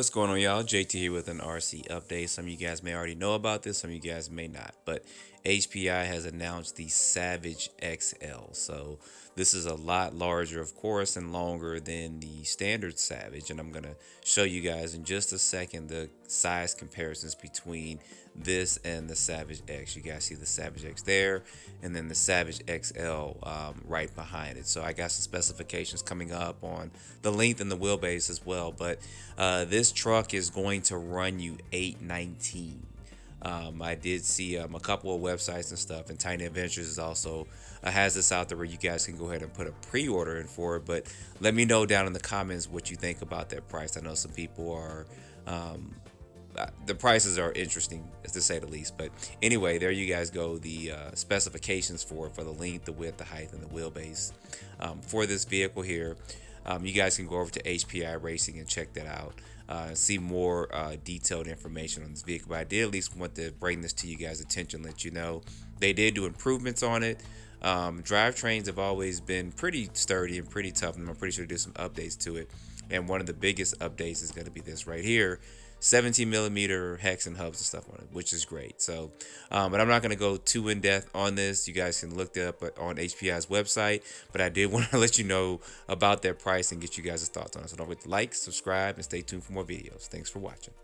What's going on, y'all? JT here with an RC update. Some of you guys may already know about this, some of you guys may not. But HPI has announced the Savage XL. So this is a lot larger, of course, and longer than the standard Savage. And I'm going to show you guys in just a second the size comparisons between this and the Savage X. You guys see the Savage X there, and then the Savage XL right behind it. So I got some specifications coming up on the length and the wheelbase as well. But this truck is going to run you 819. I did see a couple of websites and stuff, and Tiny Adventures is also has this out there where you guys can go ahead and put a pre-order in for it. But let me know down in the comments what you think about that price. I know some people are the prices are interesting, to say the least. But anyway, there you guys go. The specifications for the length, the width, the height, and the wheelbase for this vehicle here. You guys can go over to HPI Racing and check that out. See more detailed information on this vehicle. But I did at least want to bring this to you guys' attention, let you know they did do improvements on it. Drivetrains have always been pretty sturdy and pretty tough, and I'm pretty sure they did some updates to it. And one of the biggest updates is going to be this right here. 17mm hex and hubs and stuff on it, which is great. So but I'm not going to go too in depth on this. You guys can look that up on HPI's website, but I did want to let you know about their price and get you guys' thoughts on it. So don't forget to like, subscribe, and stay tuned for more videos. Thanks for watching.